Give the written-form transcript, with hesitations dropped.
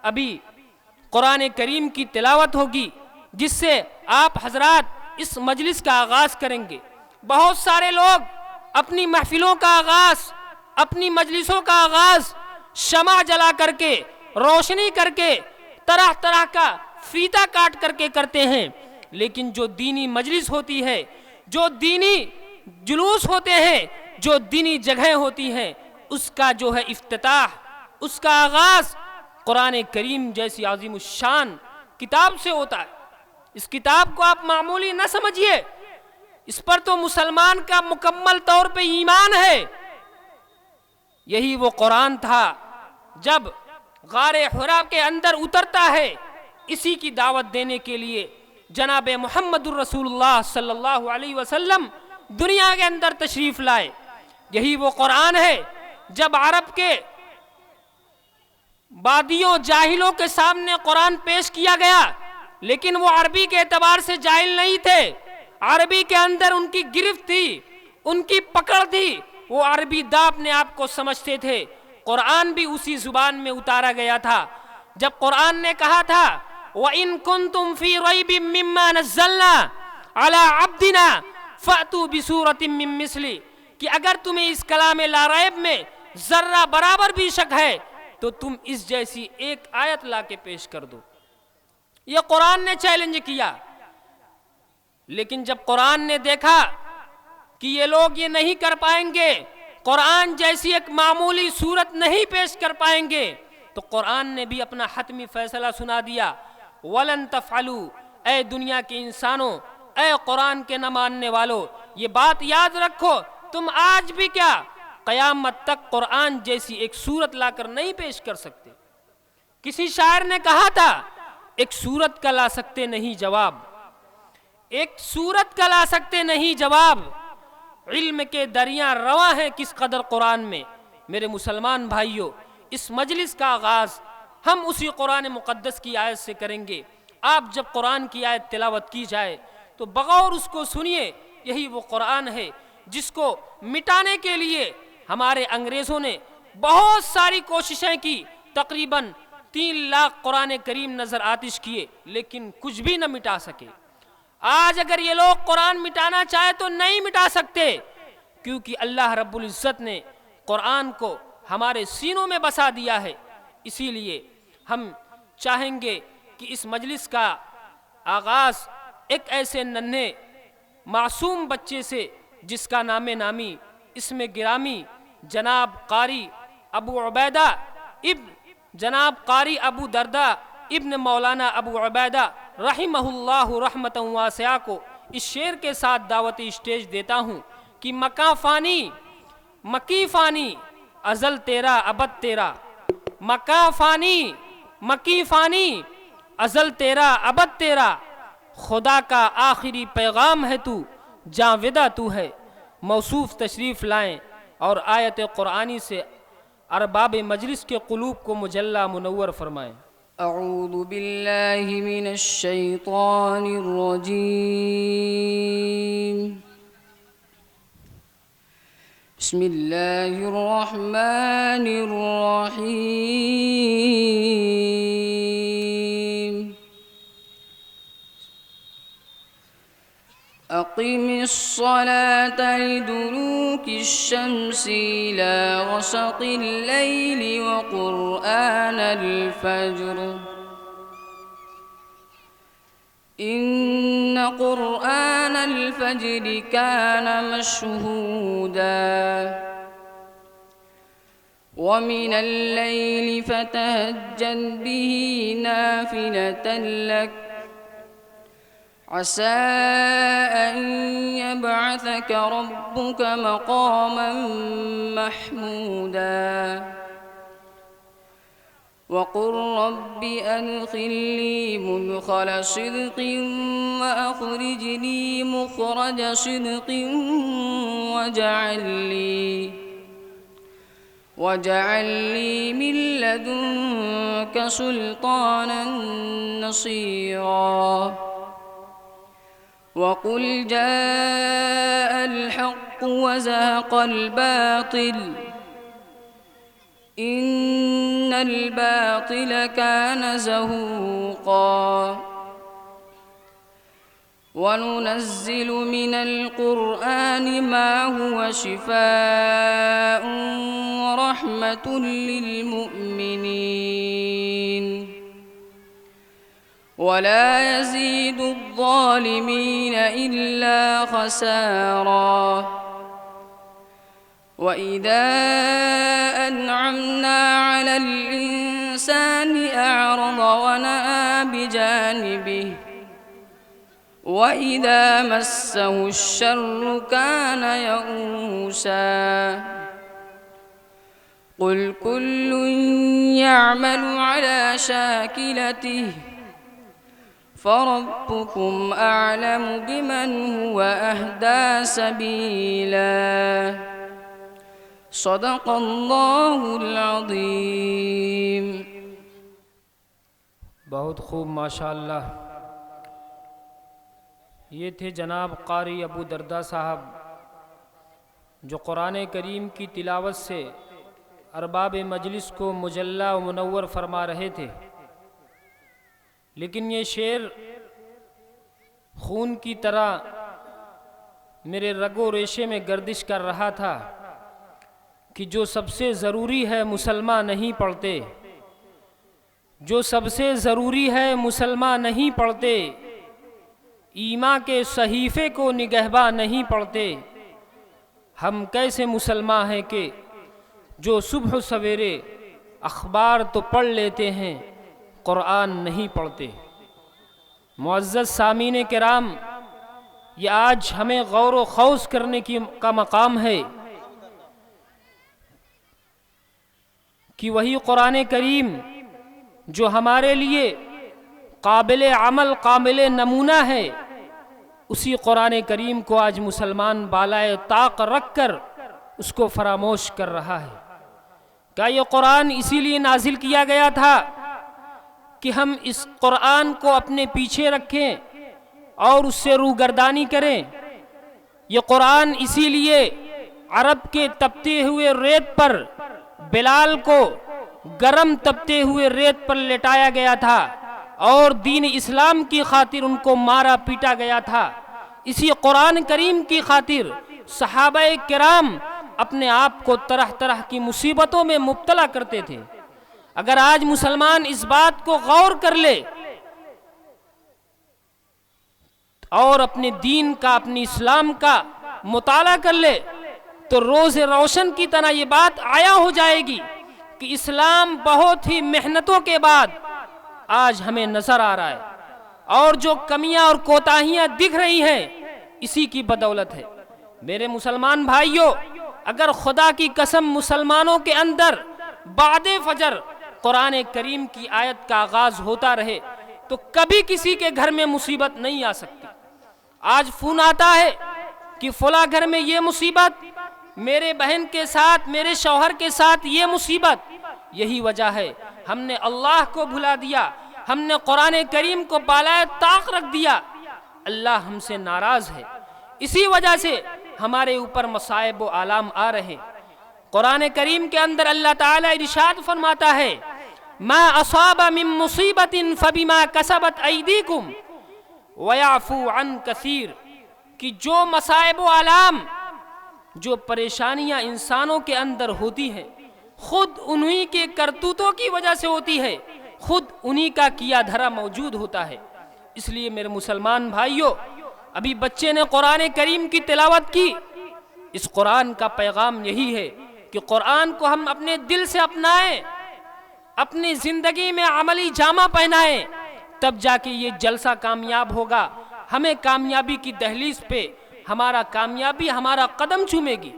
ابھی قرآن کریم کی تلاوت ہوگی جس سے آپ حضرات اس مجلس کا آغاز کریں گے۔ بہت سارے لوگ اپنی محفلوں کا آغاز، اپنی مجلسوں کا آغاز شمع جلا کر کے، روشنی کر کے، طرح طرح کا فیتہ کاٹ کر کے کرتے ہیں، لیکن جو دینی مجلس ہوتی ہے، جو دینی جلوس ہوتے ہیں، جو دینی جگہیں ہوتی ہیں، اس کا جو ہے افتتاح، اس کا آغاز قرآن کریم جیسی عظیم الشان کتاب سے ہوتا ہے۔ اس کتاب کو آپ معمولی نہ سمجھیے، اس پر تو مسلمان کا مکمل طور پہ ایمان ہے۔ یہی وہ قرآن تھا جب غار حرا کے اندر اترتا ہے، اسی کی دعوت دینے کے لیے جناب محمد الرسول اللہ صلی اللہ علیہ وسلم دنیا کے اندر تشریف لائے۔ یہی وہ قرآن ہے جب عرب کے بادیوں جاہلوں کے سامنے قرآن پیش کیا گیا، لیکن وہ عربی کے اعتبار سے جاہل نہیں تھے، عربی کے اندر ان کی گرفت تھی، ان کی پکڑ تھی، وہ عربی دا اپنے آپ کو سمجھتے تھے۔ قرآن بھی اسی زبان میں اتارا گیا تھا۔ جب قرآن نے کہا تھا وَإِن كُنتُمْ فِي رَيْبٍ مِّمَّا نَزَّلْنَا عَلَىٰ عَبْدِنَا فَأْتُوا بِسُورَةٍ مِّن مِّثْلِهِ، کہ اگر تمہیں اس کلام لا ریب میں ذرہ برابر بھی شک ہے تو تم اس جیسی ایک آیت لا کے پیش کر دو۔ یہ قرآن نے چیلنج کیا، لیکن جب قرآن نے دیکھا کہ یہ لوگ یہ نہیں کر پائیں گے، قرآن جیسی ایک معمولی صورت نہیں پیش کر پائیں گے، تو قرآن نے بھی اپنا حتمی فیصلہ سنا دیا۔ وَلَن تَفْعَلُوا، اے دنیا کے انسانوں، اے قرآن کے نہ ماننے والو، یہ بات یاد رکھو، تم آج بھی کیا قیامت تک قرآن جیسی ایک صورت لا کر نہیں پیش کر سکتے۔ کسی شاعر نے کہا تھا ایک صورت کا لا سکتے نہیں جواب، ایک صورت کا لا سکتے نہیں جواب، علم کے دریاں رواں ہیں کس قدر قرآن میں۔ میرے مسلمان بھائیوں، اس مجلس کا آغاز ہم اسی قرآن مقدس کی آیت سے کریں گے۔ آپ جب قرآن کی آیت تلاوت کی جائے تو بغور اس کو سنیے، یہی وہ قرآن ہے جس کو مٹانے کے لیے ہمارے انگریزوں نے بہت ساری کوششیں کی، تقریباً 3 لاکھ قرآن کریم نظر آتش کیے، لیکن کچھ بھی نہ مٹا سکے۔ آج اگر یہ لوگ قرآن مٹانا چاہے تو نہیں مٹا سکتے، کیونکہ اللہ رب العزت نے قرآن کو ہمارے سینوں میں بسا دیا ہے۔ اسی لیے ہم چاہیں گے کہ اس مجلس کا آغاز ایک ایسے ننھے معصوم بچے سے جس کا نام نامی اسم گرامی جناب قاری ابو عبیدہ جناب قاری ابو دردہ ابن مولانا ابو عبیدہ رحمہ اللہ رحمتا واسعہ کو اس شعر کے ساتھ دعوتی اسٹیج دیتا ہوں کہ مکاں فانی مکی فانی ازل تیرا ابد تیرا، مکاں فانی مکی فانی ازل تیرا ابد تیرا، خدا کا آخری پیغام ہے تو، جاں ودا تو ہے۔ موصوف تشریف لائیں اور آیت قرآنی سے ارباب مجلس کے قلوب کو مجلہ منور فرمائیں۔ اعوذ باللہ من الشیطان الرجیم، بسم اللہ الرحمن الرحیم، اقم الصلاة لدلوک الشمس إلى غسق الليل وقرآن الفجر إن قرآن الفجر كان مشهودا ومن الليل فتهجد به نافلة لك عسى أن يبعثك ربك مقاما محمودا وقل رب أدخلني مدخل صدق وأخرجني مخرج صدق واجعل لي من لدنك سلطانا نصيرا وقل جاء الحق وزهق الباطل إن الباطل كان زهوقا وننزل من القرآن ما هو شفاء ورحمة للمؤمنين ولا يزيد الظالمين إلا خسارا وإذا أنعمنا على الإنسان أعرض ونأى بجانبه وإذا مسه الشر كان يئوسا قل كل يعمل على شاكلته فربكم أعلم بمن هو أهدى سبيلا صدق اللہ العظیم۔ بہت خوب ماشاءاللہ۔ یہ تھے جناب قاری ابو درداء صاحب جو قرآن کریم کی تلاوت سے ارباب مجلس کو مجلی و منور فرما رہے تھے، لیکن یہ شعر خون کی طرح میرے رگ و ریشے میں گردش کر رہا تھا کہ جو سب سے ضروری ہے مسلمان نہیں پڑھتے، جو سب سے ضروری ہے مسلمان نہیں پڑھتے، ایمان کے صحیفے کو نگہباں نہیں پڑھتے، ہم کیسے مسلمان ہیں کہ جو صبح سویرے اخبار تو پڑھ لیتے ہیں قرآن نہیں پڑھتے۔ معزز سامعین کرام، یہ آج ہمیں غور و خوض کرنے کا مقام ہے کہ وہی قرآن کریم جو ہمارے لیے قابل عمل قابل نمونہ ہے، اسی قرآن کریم کو آج مسلمان بالائے طاق رکھ کر اس کو فراموش کر رہا ہے۔ کیا یہ قرآن اسی لیے نازل کیا گیا تھا کہ ہم اس قرآن کو اپنے پیچھے رکھیں اور اس سے روگردانی کریں؟ یہ قرآن اسی لیے عرب کے تپتے ہوئے ریت پر بلال کو گرم تپتے ہوئے ریت پر لٹایا گیا تھا اور دین اسلام کی خاطر ان کو مارا پیٹا گیا تھا؟ اسی قرآن کریم کی خاطر صحابہ کرام اپنے آپ کو طرح طرح کی مصیبتوں میں مبتلا کرتے تھے۔ اگر آج مسلمان اس بات کو غور کر لے اور اپنے دین کا اپنی اسلام کا مطالعہ کر لے تو روز روشن کی طرح یہ بات عیاں ہو جائے گی کہ اسلام بہت ہی محنتوں کے بعد آج ہمیں نظر آ رہا ہے، اور جو کمیاں اور کوتاہیاں دکھ رہی ہیں اسی کی بدولت ہے۔ میرے مسلمان بھائیوں، اگر خدا کی قسم مسلمانوں کے اندر بعد فجر قرآن کریم کی آیت کا آغاز ہوتا رہے تو کبھی کسی کے گھر میں مصیبت نہیں آ سکتی۔ آج فون آتا ہے کہ فلاں گھر میں یہ مصیبت، میرے بہن کے ساتھ میرے شوہر کے ساتھ یہ مصیبت۔ یہی وجہ ہے ہم نے اللہ کو بھلا دیا، ہم نے قرآن کریم کو بالائے طاق رکھ دیا، اللہ ہم سے ناراض ہے، اسی وجہ سے ہمارے اوپر مصائب و آلام آ رہے۔ قرآن کریم کے اندر اللہ تعالیٰ ارشاد فرماتا ہے ما اصاب من مصیبت فبما کسبت ایدیکم ویعفو عن کثیر، کہ جو مصائب و آلام، جو پریشانیاں انسانوں کے اندر ہوتی ہیں خود انہی کے کرتوتوں کی وجہ سے ہوتی ہے، خود انہی کا کیا دھرا موجود ہوتا ہے۔ اس لیے میرے مسلمان بھائیوں، ابھی بچے نے قرآن کریم کی تلاوت کی، اس قرآن کا پیغام یہی ہے کہ قرآن کو ہم اپنے دل سے اپنائیں، اپنی زندگی میں عملی جامہ پہنائیں، تب جا کے یہ جلسہ کامیاب ہوگا۔ ہمیں کامیابی کی دہلیز پہ ہمارا قدم چومے گی۔